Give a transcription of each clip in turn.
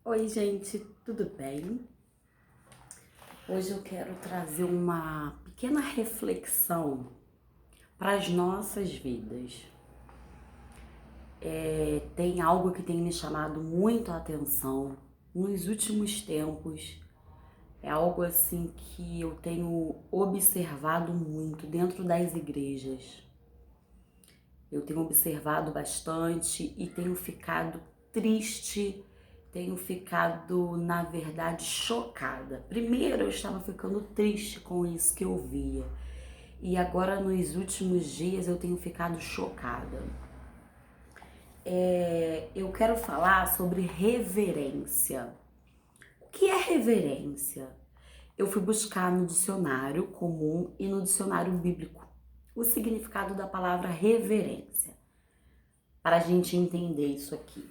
Oi, gente, tudo bem? Hoje eu quero trazer uma pequena reflexão para as nossas vidas. Tem algo que tem me chamado muito a atenção nos últimos tempos. É algo assim que eu tenho observado muito dentro das igrejas. Eu tenho observado bastante e tenho ficado triste, tenho ficado, na verdade, chocada. Primeiro eu estava ficando triste com isso que eu via, e agora nos últimos dias eu tenho ficado chocada. Eu quero falar sobre reverência. O que é reverência? Eu fui buscar no dicionário comum e no dicionário bíblico o significado da palavra reverência, para a gente entender isso aqui.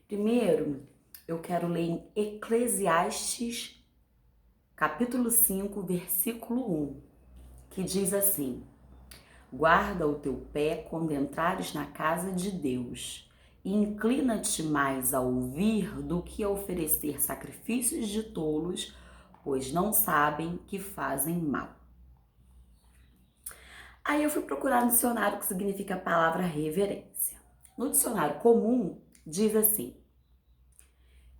Primeiro, eu quero ler em Eclesiastes, capítulo 5, versículo 1, que diz assim: Guarda o teu pé quando entrares na casa de Deus, e inclina-te mais a ouvir do que a oferecer sacrifícios de tolos, pois não sabem que fazem mal. Aí eu fui procurar no dicionário o que significa a palavra reverência. No dicionário comum, diz assim: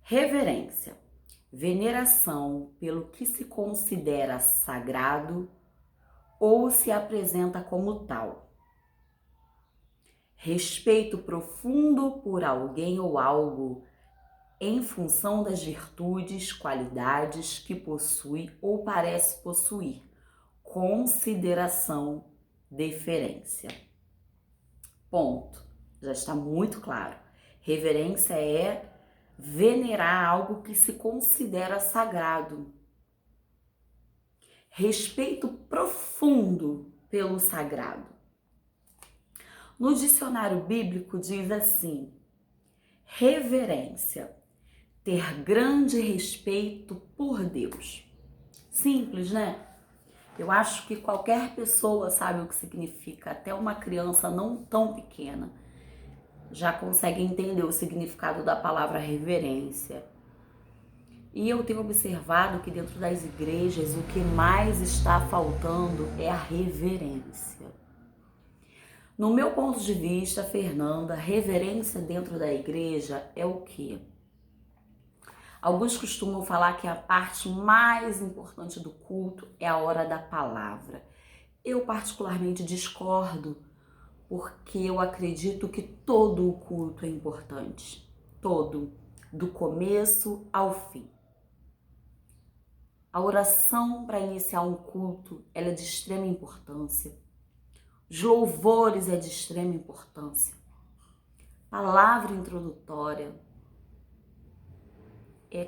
reverência, veneração pelo que se considera sagrado ou se apresenta como tal. Respeito profundo por alguém ou algo em função das virtudes, qualidades que possui ou parece possuir. Consideração, deferência. Ponto. Já está muito claro. Reverência é venerar algo que se considera sagrado. Respeito profundo pelo sagrado. No dicionário bíblico diz assim: reverência, ter grande respeito por Deus. Simples, né? Eu acho que qualquer pessoa sabe o que significa, até uma criança não tão pequena já consegue entender o significado da palavra reverência. E eu tenho observado que dentro das igrejas o que mais está faltando é a reverência. No meu ponto de vista, Fernanda, reverência dentro da igreja é o quê? Alguns costumam falar que a parte mais importante do culto é a hora da palavra. Eu particularmente discordo, porque eu acredito que todo o culto é importante. Todo, do começo ao fim. A oração para iniciar um culto, ela é de extrema importância. Os louvores é de extrema importância. Palavra introdutória,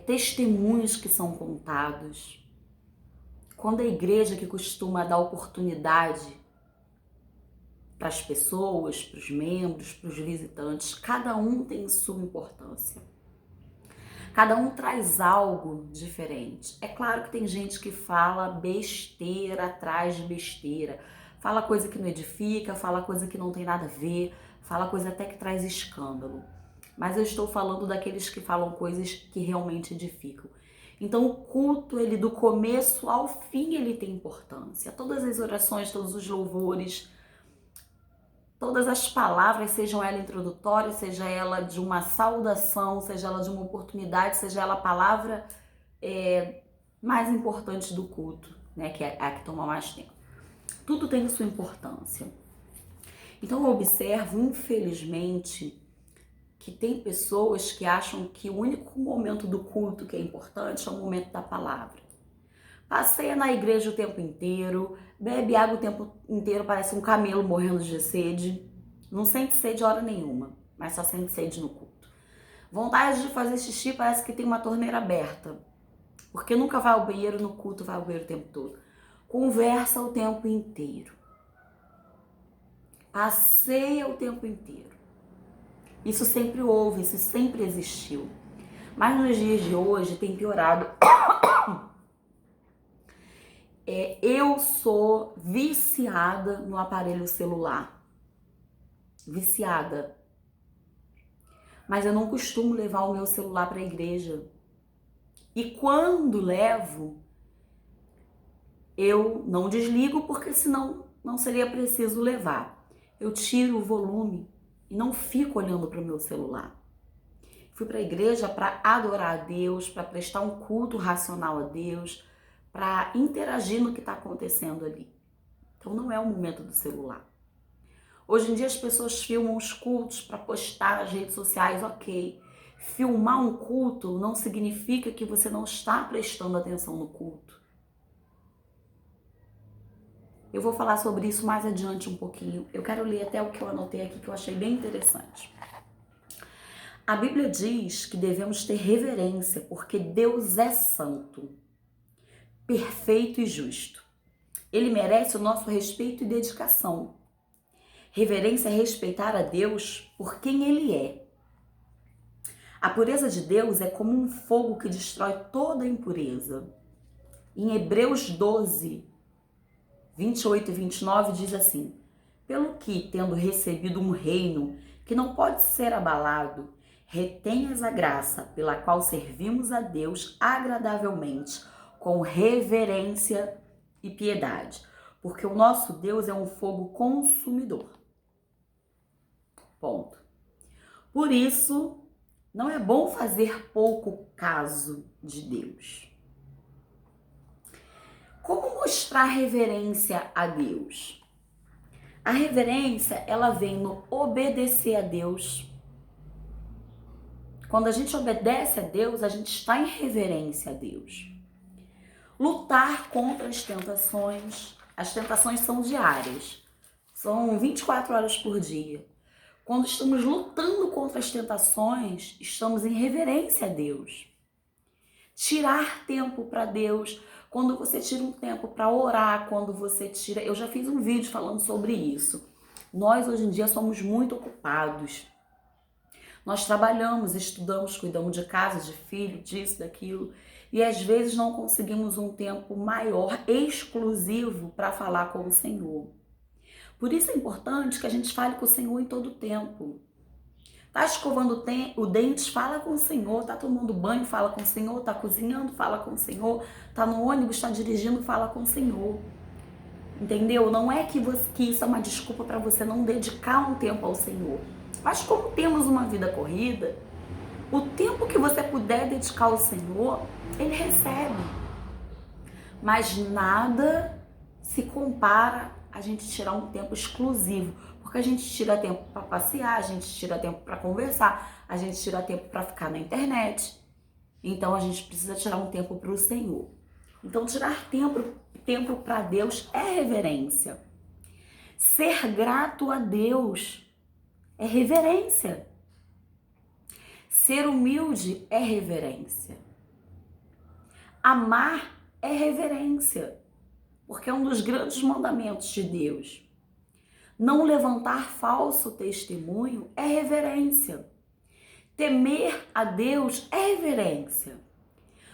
testemunhos que são contados. Quando a igreja que costuma dar oportunidade para as pessoas, para os membros, para os visitantes, cada um tem sua importância. Cada um traz algo diferente. É claro que tem gente que fala besteira atrás de besteira. Fala coisa que não edifica, fala coisa que não tem nada a ver, fala coisa até que traz escândalo. Mas eu estou falando daqueles que falam coisas que realmente edificam. Então o culto, ele do começo ao fim, ele tem importância. Todas as orações, todos os louvores, todas as palavras, sejam ela introdutória, seja ela de uma saudação, seja ela de uma oportunidade, seja ela a palavra mais importante do culto, né, que é a que toma mais tempo. Tudo tem sua importância. Então eu observo, infelizmente, que tem pessoas que acham que o único momento do culto que é importante é o momento da palavra. Passeia na igreja o tempo inteiro, bebe água o tempo inteiro, parece um camelo morrendo de sede. Não sente sede hora nenhuma, mas só sente sede no culto. Vontade de fazer xixi, parece que tem uma torneira aberta, porque nunca vai ao banheiro no culto, vai ao banheiro o tempo todo. Conversa o tempo inteiro. Passeia o tempo inteiro. Isso sempre houve, isso sempre existiu. Mas nos dias de hoje tem piorado. Eu sou viciada no aparelho celular. Viciada. mas eu não costumo levar o meu celular para a igreja. E quando levo, eu não desligo, porque senão não seria preciso levar. Eu tiro o volume e não fico olhando para o meu celular. Fui para a igreja para adorar a Deus, para prestar um culto racional a Deus, para interagir no que está acontecendo ali. Então não é o momento do celular. Hoje em dia as pessoas filmam os cultos para postar nas redes sociais, ok. Filmar um culto não significa que você não está prestando atenção no culto. Eu vou falar sobre isso mais adiante um pouquinho. Eu quero ler até o que eu anotei aqui, que eu achei bem interessante. A Bíblia diz que devemos ter reverência, porque Deus é santo, perfeito e justo. Ele merece o nosso respeito e dedicação. Reverência é respeitar a Deus por quem Ele é. A pureza de Deus é como um fogo que destrói toda impureza. Em Hebreus 12, 28 e 29 diz assim: pelo que, tendo recebido um reino que não pode ser abalado, retenhas a graça pela qual servimos a Deus agradavelmente, com reverência e piedade, porque o nosso Deus é um fogo consumidor. Ponto. Por isso, não é bom fazer pouco caso de Deus. Como mostrar reverência a Deus? A reverência, ela vem no obedecer a Deus. Quando a gente obedece a Deus, a gente está em reverência a Deus. Lutar contra as tentações. As tentações são diárias. São 24 horas por dia. Quando estamos lutando contra as tentações, estamos em reverência a Deus. Tirar tempo para Deus. Quando você tira um tempo para orar, quando você tira... Eu já fiz um vídeo falando sobre isso. Nós, hoje em dia, somos muito ocupados. Nós trabalhamos, estudamos, cuidamos de casa, de filho, disso, daquilo. E às vezes não conseguimos um tempo maior, exclusivo, para falar com o Senhor. Por isso é importante que a gente fale com o Senhor em todo o tempo. Tá escovando o dente, fala com o Senhor. Tá tomando banho, fala com o Senhor. Tá cozinhando, fala com o Senhor. Tá no ônibus, tá dirigindo, fala com o Senhor. Entendeu? Não é que isso é uma desculpa para você não dedicar um tempo ao Senhor. Mas como temos uma vida corrida, o tempo que você puder dedicar ao Senhor, Ele recebe. Mas nada se compara a gente tirar um tempo exclusivo, porque a gente tira tempo para passear, a gente tira tempo para conversar, a gente tira tempo para ficar na internet. Então a gente precisa tirar um tempo para o Senhor. Então tirar tempo para Deus é reverência. Ser grato a Deus é reverência. Ser humilde é reverência. Amar é reverência. Porque é um dos grandes mandamentos de Deus. Não levantar falso testemunho é reverência. Temer a Deus é reverência.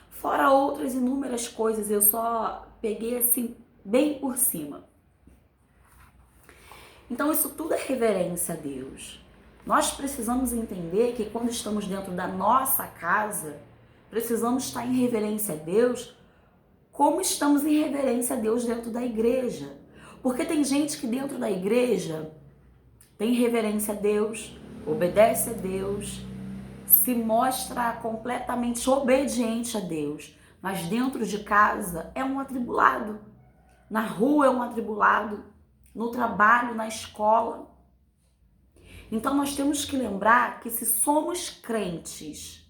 Fora outras inúmeras coisas, eu só peguei assim, bem por cima. Então isso tudo é reverência a Deus. Nós precisamos entender que quando estamos dentro da nossa casa, precisamos estar em reverência a Deus, como estamos em reverência a Deus dentro da igreja. Porque tem gente que dentro da igreja tem reverência a Deus, obedece a Deus, se mostra completamente obediente a Deus, mas dentro de casa é um atribulado, na rua é um atribulado, no trabalho, na escola. Então nós temos que lembrar que se somos crentes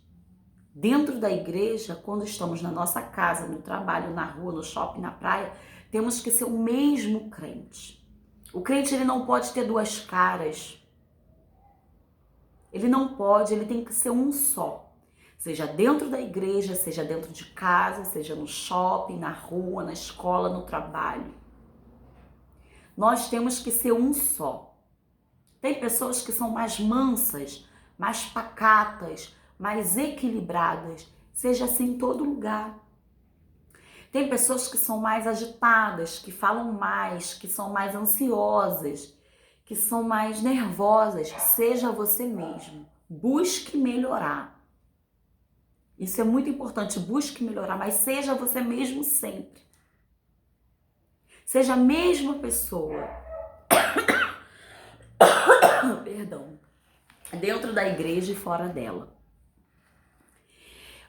dentro da igreja, quando estamos na nossa casa, no trabalho, na rua, no shopping, na praia, temos que ser o mesmo crente. O crente, ele não pode ter duas caras. Ele não pode, ele tem que ser um só. Seja dentro da igreja, seja dentro de casa, seja no shopping, na rua, na escola, no trabalho. Nós temos que ser um só. Tem pessoas que são mais mansas, mais pacatas, mais equilibradas, seja assim em todo lugar. Tem pessoas que são mais agitadas, que falam mais, que são mais ansiosas, que são mais nervosas. Seja você mesmo. busque melhorar. Isso é muito importante, busque melhorar, mas seja você mesmo sempre. Seja a mesma pessoa. Perdão. Dentro da igreja e fora dela.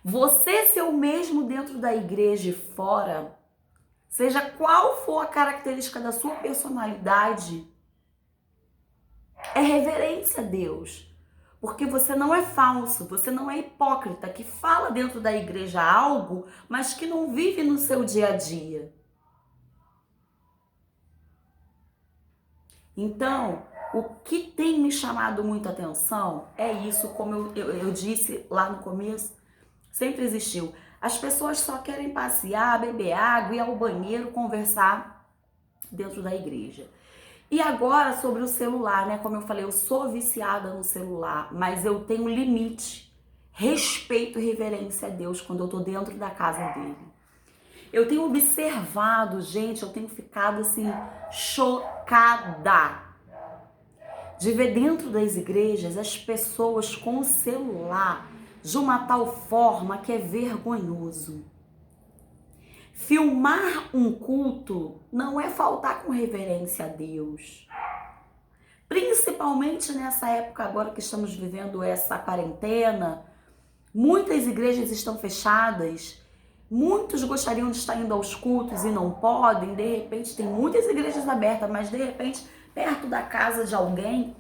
Você ser o mesmo dentro da igreja e fora, seja qual for a característica da sua personalidade, é reverência a Deus. Porque você não é falso, você não é hipócrita, que fala dentro da igreja algo, mas que não vive no seu dia a dia. Então, o que tem me chamado muita atenção é isso, como eu disse lá no começo, sempre existiu. As pessoas só querem passear, beber água, ir ao banheiro, conversar dentro da igreja. E agora sobre o celular, né? Como eu falei, eu sou viciada no celular, mas eu tenho limite, respeito e reverência a Deus quando eu tô dentro da casa dele. Eu tenho observado, gente, eu tenho ficado assim, chocada de ver dentro das igrejas as pessoas com o celular de uma tal forma que é vergonhoso. Filmar um culto não é faltar com reverência a Deus. Principalmente nessa época agora que estamos vivendo essa quarentena, muitas igrejas estão fechadas, muitos gostariam de estar indo aos cultos e não podem, de repente tem muitas igrejas abertas, mas de repente perto da casa de alguém,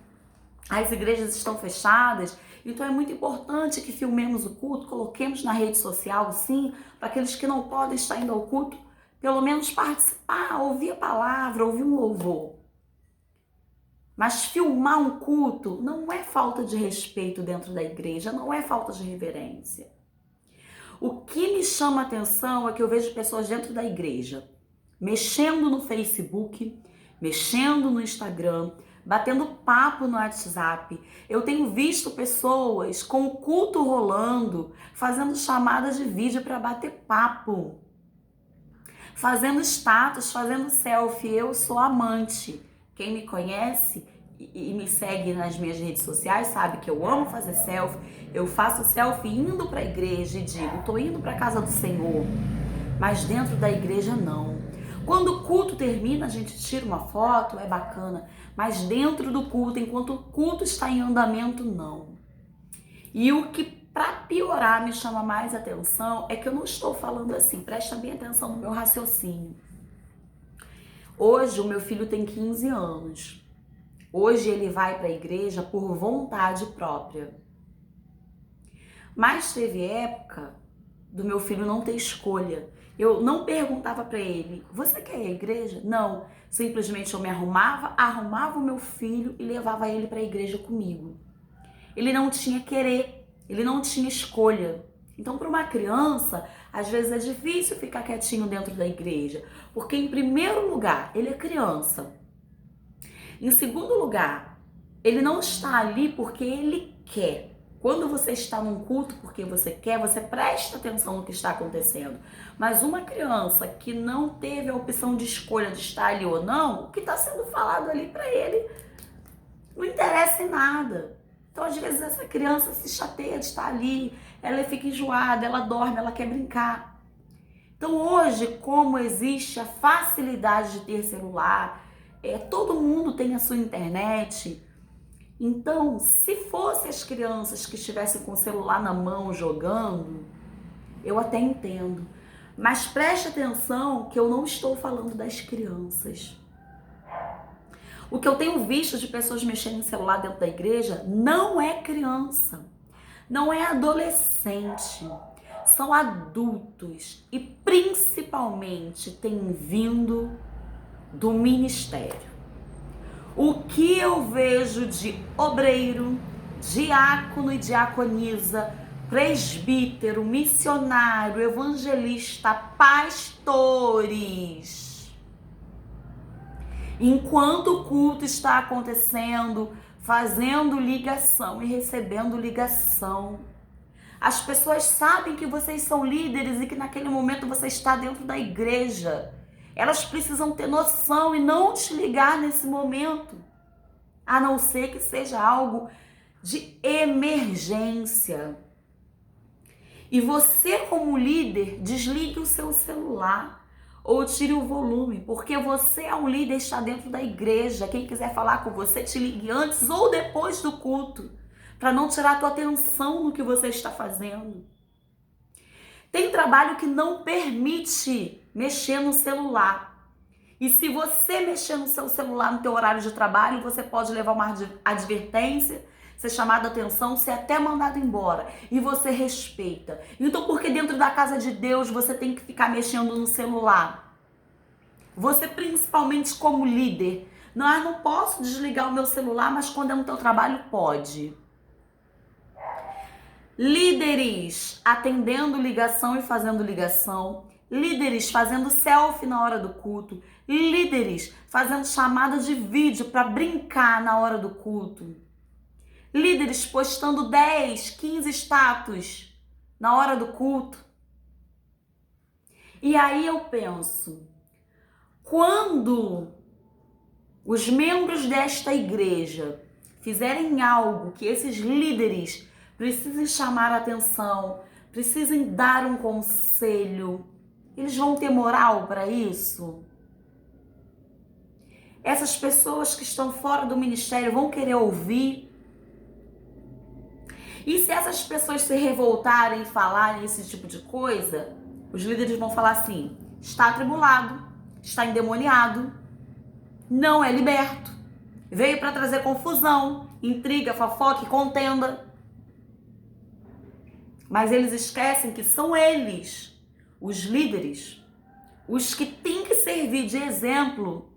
as igrejas estão fechadas. Então é muito importante que filmemos o culto, coloquemos na rede social, sim, para aqueles que não podem estar indo ao culto, pelo menos participar, ouvir a palavra, ouvir um louvor. Mas filmar um culto não é falta de respeito dentro da igreja, não é falta de reverência. O que me chama a atenção é que eu vejo pessoas dentro da igreja, mexendo no Facebook, mexendo no Instagram, batendo papo no WhatsApp. Eu tenho visto pessoas com o culto rolando, fazendo chamadas de vídeo para bater papo, fazendo status, fazendo selfie. Eu sou amante. Quem me conhece e me segue nas minhas redes sociais sabe que eu amo fazer selfie. Eu faço selfie indo para a igreja e digo, tô indo para a casa do Senhor. Mas dentro da igreja não. Quando o culto termina, a gente tira uma foto, é bacana. Mas dentro do culto, enquanto o culto está em andamento, não. E o que, para piorar, me chama mais atenção é que eu não estou falando assim, presta bem atenção no meu raciocínio. Hoje o meu filho tem 15 anos. Hoje ele vai para a igreja por vontade própria. Mas teve época do meu filho não ter escolha. Eu não perguntava para ele, você quer ir à igreja? Não, simplesmente eu me arrumava o meu filho e levava ele para a igreja comigo. Ele não tinha querer, ele não tinha escolha. Então, para uma criança, às vezes é difícil ficar quietinho dentro da igreja, porque em primeiro lugar, ele é criança. Em segundo lugar, ele não está ali porque ele quer. Quando você está num culto porque você quer, você presta atenção no que está acontecendo. Mas uma criança que não teve a opção de escolha de estar ali ou não, o que está sendo falado ali para ele não interessa em nada. Então, às vezes, essa criança se chateia de estar ali, ela fica enjoada, ela dorme, ela quer brincar. Então, hoje, como existe a facilidade de ter celular, todo mundo tem a sua internet. Então, se fossem as crianças que estivessem com o celular na mão jogando, eu até entendo. Mas preste atenção que eu não estou falando das crianças. O que eu tenho visto de pessoas mexendo no celular dentro da igreja não é criança, não é adolescente, são adultos e principalmente tem vindo do ministério. O que eu vejo de obreiro, diácono e diaconisa, presbítero, missionário, evangelista, pastores. Enquanto o culto está acontecendo, fazendo ligação e recebendo ligação. As pessoas sabem que vocês são líderes e que naquele momento você está dentro da igreja. Elas precisam ter noção e não te ligar nesse momento. A não ser que seja algo de emergência. E você, como líder, desligue o seu celular ou tire o volume, porque você é um líder, está dentro da igreja. Quem quiser falar com você, te ligue antes ou depois do culto, para não tirar a tua atenção no que você está fazendo. Tem trabalho que não permite mexer no celular. E se você mexer no seu celular no teu horário de trabalho, você pode levar uma advertência, ser chamado a atenção, ser até mandado embora. E você respeita. Então, por que dentro da casa de Deus você tem que ficar mexendo no celular? Você, principalmente como líder. Não, eu não posso desligar o meu celular, mas quando é no teu trabalho, pode. Líderes atendendo ligação e fazendo ligação. Líderes fazendo selfie na hora do culto. Líderes fazendo chamada de vídeo para brincar na hora do culto. Líderes postando 10, 15 status na hora do culto. E aí eu penso, quando os membros desta igreja fizerem algo que esses líderes precisem chamar a atenção, precisem dar um conselho, eles vão ter moral para isso? Essas pessoas que estão fora do ministério vão querer ouvir? E se essas pessoas se revoltarem e falarem esse tipo de coisa, os líderes vão falar assim: está atribulado, está endemoniado, não é liberto, veio para trazer confusão, intriga, fofoca e contenda. Mas eles esquecem que são eles, os líderes, os que têm que servir de exemplo,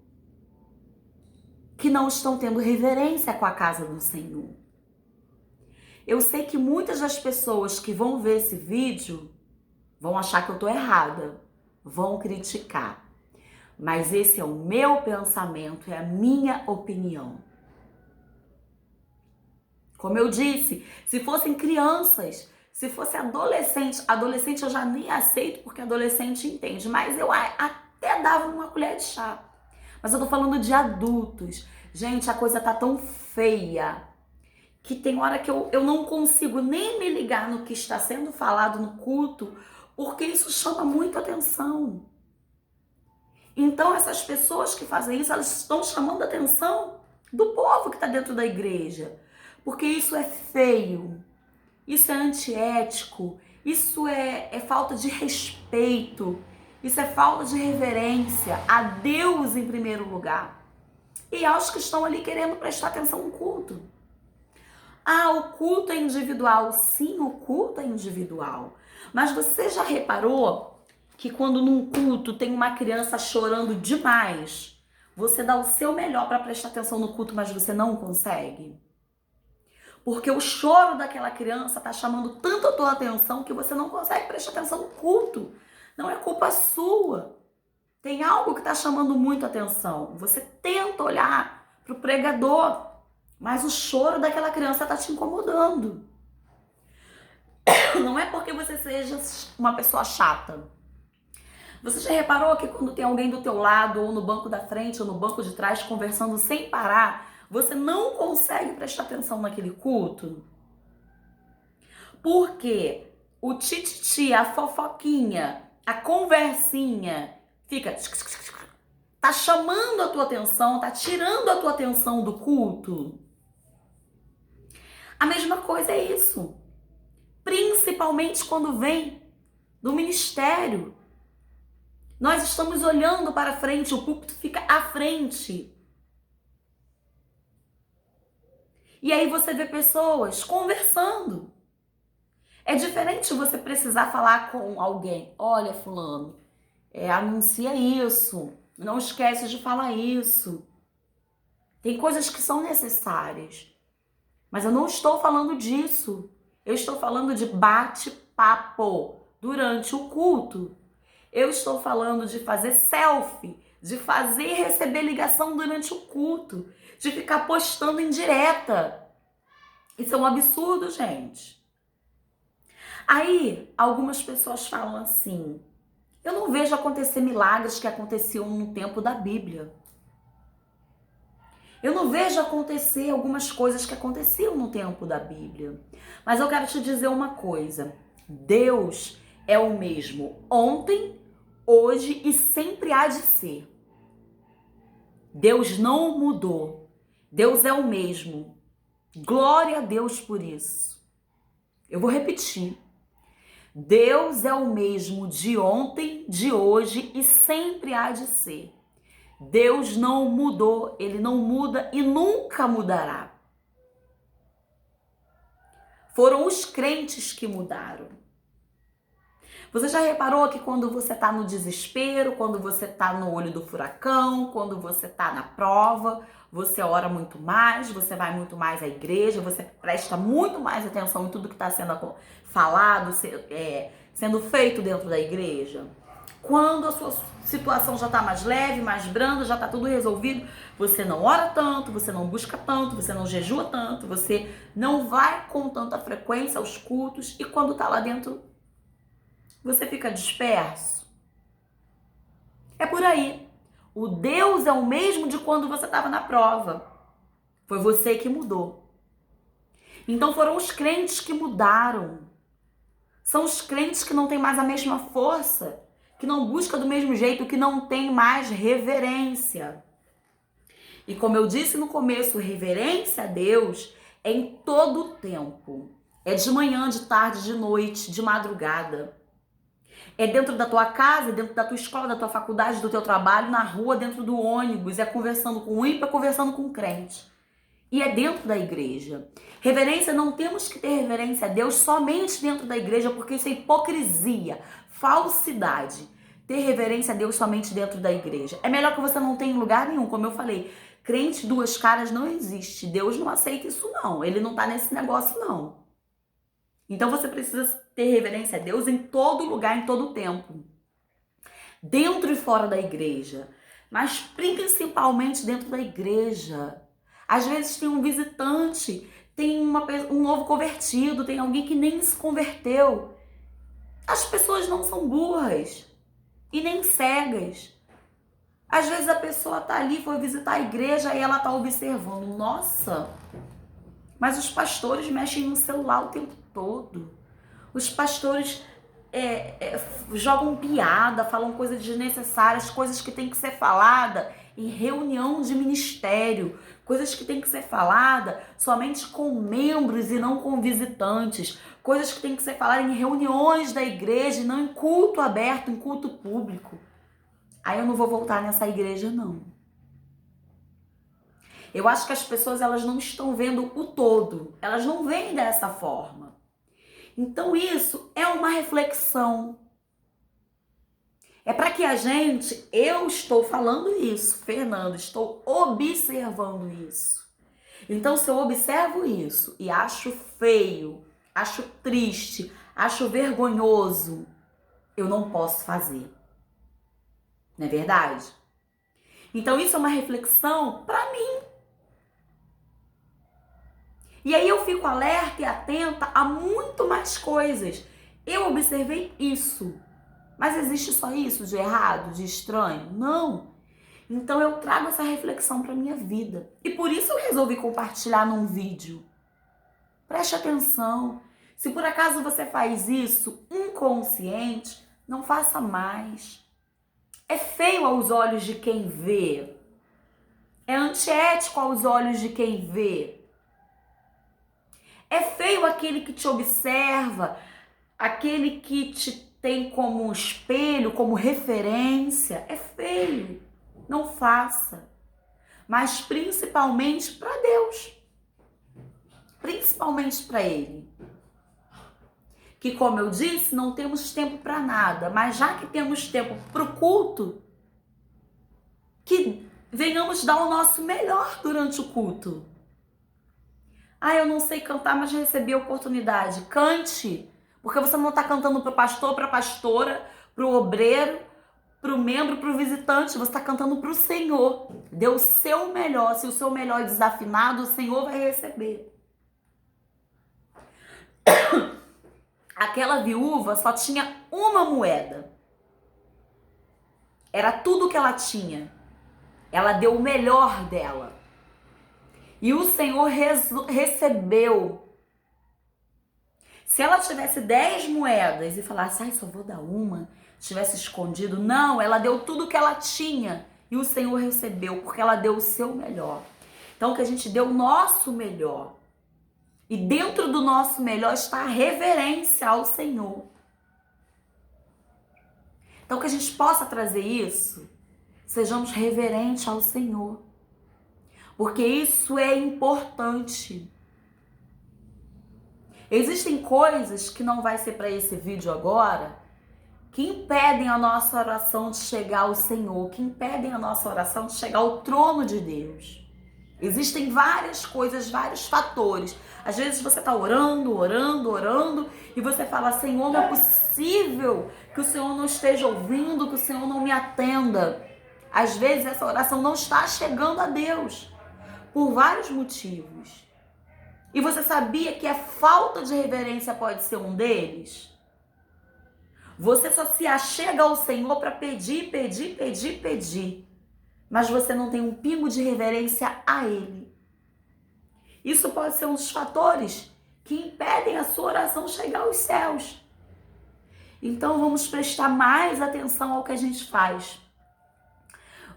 que não estão tendo reverência com a casa do Senhor. Eu sei que muitas das pessoas que vão ver esse vídeo vão achar que eu tô errada, vão criticar. Mas esse é o meu pensamento, é a minha opinião. Como eu disse, se fossem crianças, se fosse adolescente eu já nem aceito porque adolescente entende, mas eu até dava uma colher de chá. Mas eu tô falando de adultos. Gente, a coisa tá tão feia que tem hora que eu não consigo nem me ligar no que está sendo falado no culto, porque isso chama muito atenção. Então essas pessoas que fazem isso, elas estão chamando a atenção do povo que está dentro da igreja, porque isso é feio, isso é antiético, isso é falta de respeito, isso é falta de reverência a Deus em primeiro lugar e aos que estão ali querendo prestar atenção no culto. Ah, o culto é individual. Sim, o culto é individual. Mas você já reparou que quando num culto tem uma criança chorando demais, você dá o seu melhor para prestar atenção no culto, mas você não consegue? Porque o choro daquela criança está chamando tanto a tua atenção que você não consegue prestar atenção no culto. Não é culpa sua. Tem algo que está chamando muito a atenção. Você tenta olhar para o pregador, mas o choro daquela criança está te incomodando. Não é porque você seja uma pessoa chata. Você já reparou que quando tem alguém do teu lado, ou no banco da frente, ou no banco de trás, conversando sem parar, você não consegue prestar atenção naquele culto? Porque o tititi, a fofoquinha, a conversinha, fica... tá chamando a tua atenção, tá tirando a tua atenção do culto. A mesma coisa é isso. Principalmente quando vem do ministério. Nós estamos olhando para frente, o púlpito fica à frente. E aí você vê pessoas conversando. É diferente você precisar falar com alguém. Olha, fulano, anuncia isso. Não esquece de falar isso. Tem coisas que são necessárias. Mas eu não estou falando disso. Eu estou falando de bate-papo durante o culto. Eu estou falando de fazer selfie, de fazer e receber ligação durante o culto, de ficar postando em direta. Isso é um absurdo, gente. Aí, algumas pessoas falam assim: eu não vejo acontecer milagres que aconteciam no tempo da Bíblia. Eu não vejo acontecer algumas coisas que aconteciam no tempo da Bíblia. Mas eu quero te dizer uma coisa. Deus é o mesmo ontem, hoje e sempre há de ser. Deus não mudou. Deus é o mesmo. Glória a Deus por isso. Eu vou repetir. Deus é o mesmo de ontem, de hoje e sempre há de ser. Deus não mudou, ele não muda e nunca mudará. Foram os crentes que mudaram. Você já reparou que quando você está no desespero, quando você está no olho do furacão, quando você está na prova, você ora muito mais, você vai muito mais à igreja, você presta muito mais atenção em tudo que está sendo falado, sendo feito dentro da igreja? Quando a sua situação já está mais leve, mais branda, já está tudo resolvido, você não ora tanto, você não busca tanto, você não jejua tanto, você não vai com tanta frequência aos cultos e quando está lá dentro, você fica disperso. É por aí. O Deus é o mesmo de quando você estava na prova. Foi você que mudou. Então foram os crentes que mudaram. São os crentes que não têm mais a mesma força, que não buscam do mesmo jeito, que não tem mais reverência. E como eu disse no começo, reverência a Deus é em todo o tempo. É de manhã, de tarde, de noite, de madrugada. É dentro da tua casa, dentro da tua escola, da tua faculdade, do teu trabalho, na rua, dentro do ônibus, é conversando com um ímpio, é conversando com um crente. E é dentro da igreja. Reverência, não temos que ter reverência a Deus somente dentro da igreja, porque isso é hipocrisia, falsidade. Ter reverência a Deus somente dentro da igreja. É melhor que você não tenha em lugar nenhum, como eu falei. Crente duas caras não existe. Deus não aceita isso não. Ele não tá nesse negócio não. Então você precisa ter reverência a Deus em todo lugar, em todo tempo. Dentro e fora da igreja. Mas principalmente dentro da igreja. Às vezes tem um visitante, tem um novo convertido, tem alguém que nem se converteu. As pessoas não são burras e nem cegas. Às vezes a pessoa tá ali, foi visitar a igreja e ela tá observando. Nossa, mas os pastores mexem no celular o tempo todo. Os pastores jogam piada, falam coisas desnecessárias, coisas que tem que ser falada em reunião de ministério, coisas que tem que ser falada somente com membros e não com visitantes, coisas que tem que ser faladas em reuniões da igreja e não em culto aberto, em culto público. Aí eu não vou voltar nessa igreja não. Eu acho que as pessoas elas não estão vendo o todo, elas não veem dessa forma. Então isso é uma reflexão. É para que a gente, eu estou falando isso, Fernando, estou observando isso. Então se eu observo isso e acho feio, acho triste, acho vergonhoso, eu não posso fazer. Não é verdade? Então isso é uma reflexão para mim. E aí eu fico alerta e atenta a muito mais coisas. Eu observei isso. Mas existe só isso de errado, de estranho? Não. Então eu trago essa reflexão para minha vida. E por isso eu resolvi compartilhar num vídeo. Preste atenção. Se por acaso você faz isso inconsciente, não faça mais. É feio aos olhos de quem vê. É antiético aos olhos de quem vê. É feio aquele que te observa, aquele que te tem como espelho, como referência. É feio. Não faça. Mas principalmente para Deus. Principalmente para Ele. Que, como eu disse, não temos tempo para nada. Mas já que temos tempo para o culto, que venhamos dar o nosso melhor durante o culto. Ah, eu não sei cantar, mas recebi a oportunidade. Cante, porque você não está cantando para o pastor, para a pastora, para o obreiro, para o membro, para o visitante. Você está cantando para o Senhor. Dê o seu melhor. Se o seu melhor é desafinado, o Senhor vai receber. Aquela viúva só tinha uma moeda. Era tudo que ela tinha. Ela deu o melhor dela. E o Senhor recebeu. Se ela tivesse 10 moedas e falasse, ai, só vou dar uma, tivesse escondido, não, ela deu tudo que ela tinha e o Senhor recebeu, porque ela deu o seu melhor. Então, que a gente dê o nosso melhor. E dentro do nosso melhor está a reverência ao Senhor. Então, que a gente possa trazer isso, sejamos reverentes ao Senhor. Porque isso é importante. Existem coisas que não vai ser para esse vídeo agora, que impedem a nossa oração de chegar ao Senhor, que impedem a nossa oração de chegar ao trono de Deus. Existem várias coisas, vários fatores. Às vezes você está orando e você fala, Senhor, não é possível que o Senhor não esteja ouvindo, que o Senhor não me atenda. Às vezes essa oração não está chegando a Deus, por vários motivos. E você sabia que a falta de reverência pode ser um deles? Você só se achega ao Senhor para pedir. Mas você não tem um pingo de reverência a Ele. Isso pode ser um dos fatores que impedem a sua oração chegar aos céus. Então vamos prestar mais atenção ao que a gente faz.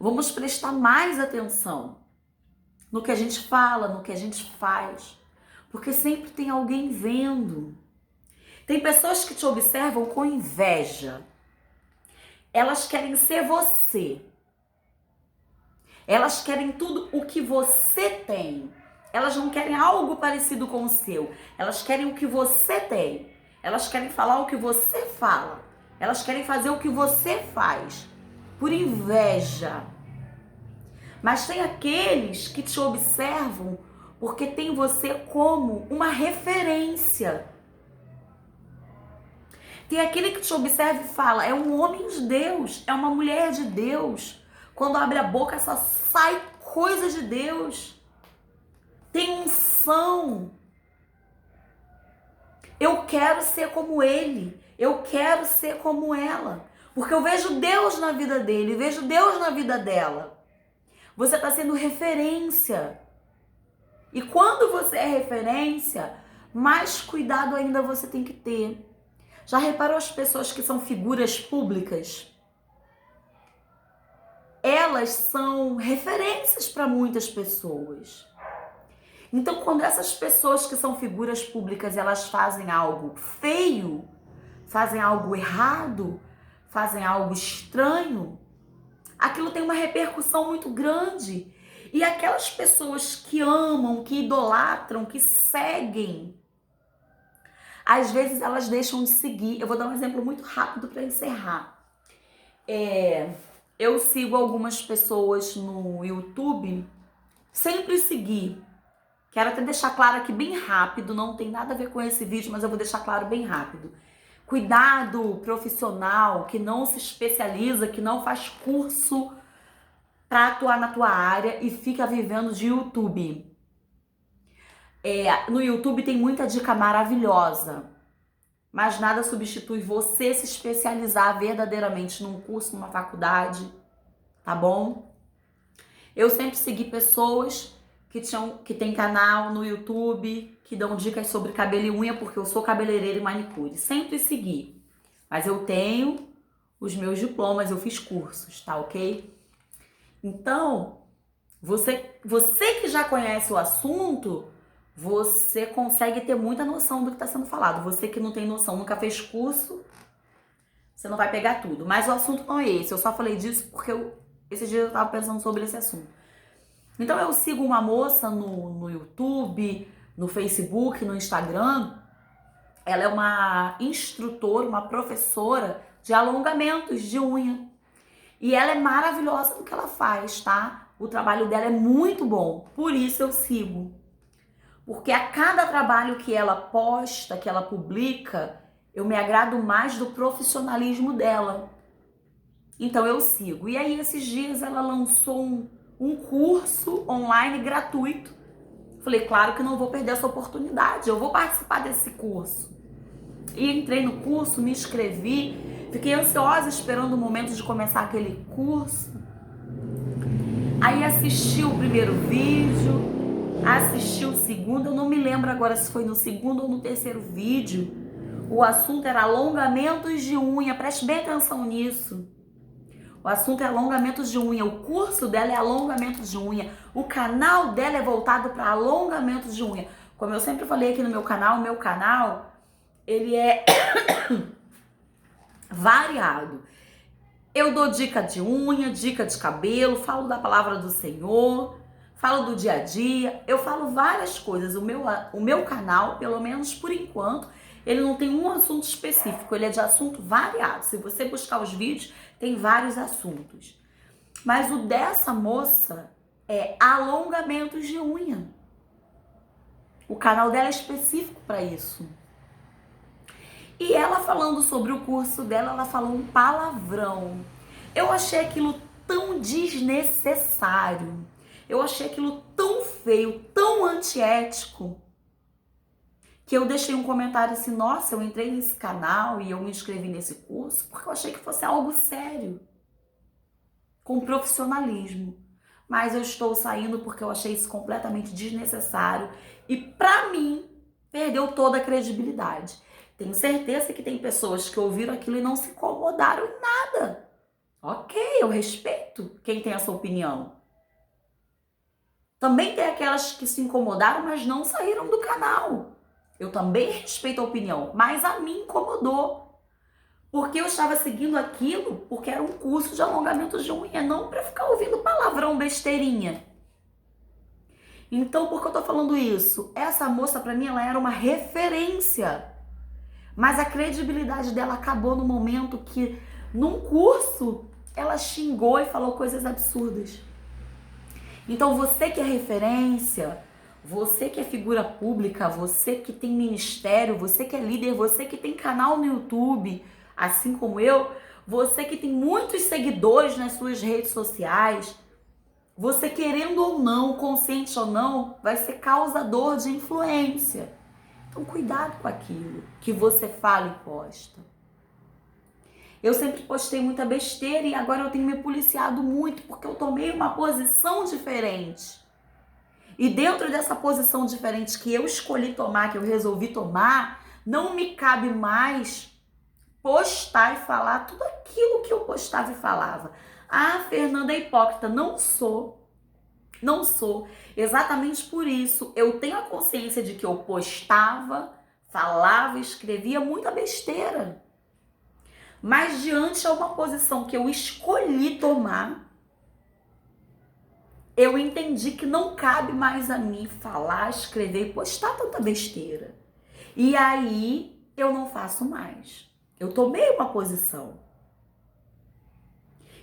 Vamos prestar mais atenção no que a gente fala, no que a gente faz. Porque sempre tem alguém vendo. Tem pessoas que te observam com inveja. Elas querem ser você. Elas querem tudo o que você tem. Elas não querem algo parecido com o seu. Elas querem o que você tem. Elas querem falar o que você fala. Elas querem fazer o que você faz. Por inveja. Mas tem aqueles que te observam porque tem você como uma referência. Tem aquele que te observa e fala, é um homem de Deus, é uma mulher de Deus. Quando abre a boca só sai coisa de Deus. Tem unção. Eu quero ser como ele, eu quero ser como ela. Porque eu vejo Deus na vida dele, vejo Deus na vida dela. Você está sendo referência. E quando você é referência, mais cuidado ainda você tem que ter. Já reparou as pessoas que são figuras públicas? Elas são referências para muitas pessoas. Então, quando essas pessoas que são figuras públicas, elas fazem algo feio, fazem algo errado, fazem algo estranho, aquilo tem uma repercussão muito grande. E aquelas pessoas que amam, que idolatram, que seguem, às vezes elas deixam de seguir. Eu vou dar um exemplo muito rápido para encerrar. Eu sigo algumas pessoas no YouTube, sempre segui. Quero até deixar claro aqui bem rápido, não tem nada a ver com esse vídeo, mas eu vou deixar claro bem rápido. Cuidado profissional que não se especializa, que não faz curso para atuar na tua área e fica vivendo de YouTube. No YouTube tem muita dica maravilhosa, mas nada substitui você se especializar verdadeiramente num curso, numa faculdade, tá bom? Eu sempre segui pessoas que tem canal no YouTube, que dão dicas sobre cabelo e unha, porque eu sou cabeleireira e manicure. Sempre segui. Mas eu tenho os meus diplomas, eu fiz cursos, tá ok? Então, você que já conhece o assunto, você consegue ter muita noção do que está sendo falado. Você que não tem noção, nunca fez curso, você não vai pegar tudo. Mas o assunto não é esse. Eu só falei disso porque esse dia eu estava pensando sobre esse assunto. Então eu sigo uma moça no YouTube, no Facebook, no Instagram. Ela é uma instrutora, uma professora de alongamentos de unha. E ela é maravilhosa no que ela faz, tá? O trabalho dela é muito bom, por isso eu sigo. Porque a cada trabalho que ela posta, que ela publica, eu me agrado mais do profissionalismo dela. Então eu sigo. E aí esses dias ela lançou um curso online gratuito. Falei, claro que não vou perder essa oportunidade, eu vou participar desse curso. E entrei no curso, me inscrevi. Fiquei ansiosa esperando o momento de começar aquele curso. Aí assisti o primeiro vídeo, assisti o segundo, eu não me lembro agora se foi no segundo ou no terceiro vídeo. O assunto era alongamentos de unha, preste bem atenção nisso. O assunto é alongamentos de unha, o curso dela é alongamentos de unha, o canal dela é voltado para alongamentos de unha. Como eu sempre falei aqui no meu canal, ele é variado. Eu dou dica de unha, dica de cabelo, falo da palavra do Senhor, falo do dia a dia, eu falo várias coisas. O meu canal, pelo menos por enquanto, ele não tem um assunto específico, ele é de assunto variado. Se você buscar os vídeos, tem vários assuntos. Mas o dessa moça é alongamentos de unha. O canal dela é específico para isso. E ela falando sobre o curso dela, ela falou um palavrão. Eu achei aquilo tão desnecessário. Eu achei aquilo tão feio, tão antiético, que eu deixei um comentário assim, nossa, eu entrei nesse canal e eu me inscrevi nesse curso porque eu achei que fosse algo sério, com profissionalismo. Mas eu estou saindo porque eu achei isso completamente desnecessário e, pra mim, perdeu toda a credibilidade. Tenho certeza que tem pessoas que ouviram aquilo e não se incomodaram em nada. Ok, eu respeito quem tem essa opinião. Também tem aquelas que se incomodaram, mas não saíram do canal. Eu também respeito a opinião, mas a mim incomodou. Porque eu estava seguindo aquilo porque era um curso de alongamento de unha, não para ficar ouvindo palavrão, besteirinha. Então, por que eu tô falando isso? Essa moça, para mim, ela era uma referência. Mas a credibilidade dela acabou no momento que, num curso, ela xingou e falou coisas absurdas. Então, você que é referência, você que é figura pública, você que tem ministério, você que é líder, você que tem canal no YouTube, assim como eu, você que tem muitos seguidores nas suas redes sociais, você querendo ou não, consciente ou não, vai ser causador de influência. Então, cuidado com aquilo que você fala e posta. Eu sempre postei muita besteira e agora eu tenho me policiado muito porque eu tomei uma posição diferente. E dentro dessa posição diferente que eu escolhi tomar, que eu resolvi tomar, não me cabe mais postar e falar tudo aquilo que eu postava e falava. Ah, Fernanda é hipócrita. Não sou. Não sou. Exatamente por isso, eu tenho a consciência de que eu postava, falava, escrevia muita besteira. Mas diante a uma posição que eu escolhi tomar, eu entendi que não cabe mais a mim falar, escrever e postar tanta besteira. E aí eu não faço mais. Eu tomei uma posição.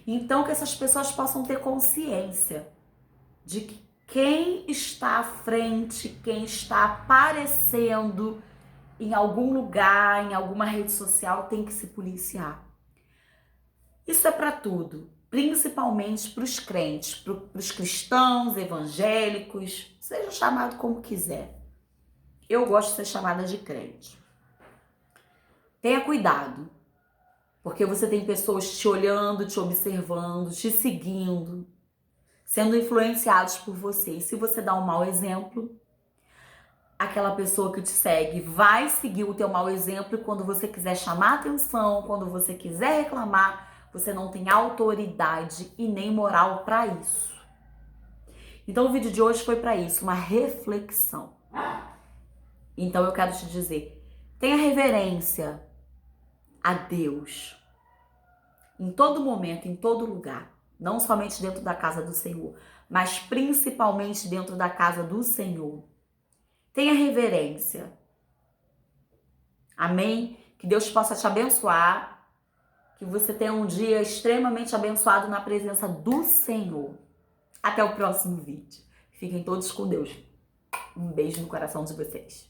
Então que essas pessoas possam ter consciência de que quem está à frente, quem está aparecendo em algum lugar, em alguma rede social, tem que se policiar. Isso é para tudo, principalmente para os crentes, para os cristãos, evangélicos, seja chamado como quiser. Eu gosto de ser chamada de crente. Tenha cuidado, porque você tem pessoas te olhando, te observando, te seguindo, sendo influenciados por você. E se você dá um mau exemplo, aquela pessoa que te segue vai seguir o teu mau exemplo e quando você quiser chamar atenção, quando você quiser reclamar, você não tem autoridade e nem moral para isso. Então o vídeo de hoje foi para isso, uma reflexão. Então eu quero te dizer, tenha reverência a Deus em todo momento, em todo lugar. Não somente dentro da casa do Senhor, mas principalmente dentro da casa do Senhor. Tenha reverência. Amém? Que Deus possa te abençoar. Que você tenha um dia extremamente abençoado na presença do Senhor. Até o próximo vídeo. Fiquem todos com Deus. Um beijo no coração de vocês.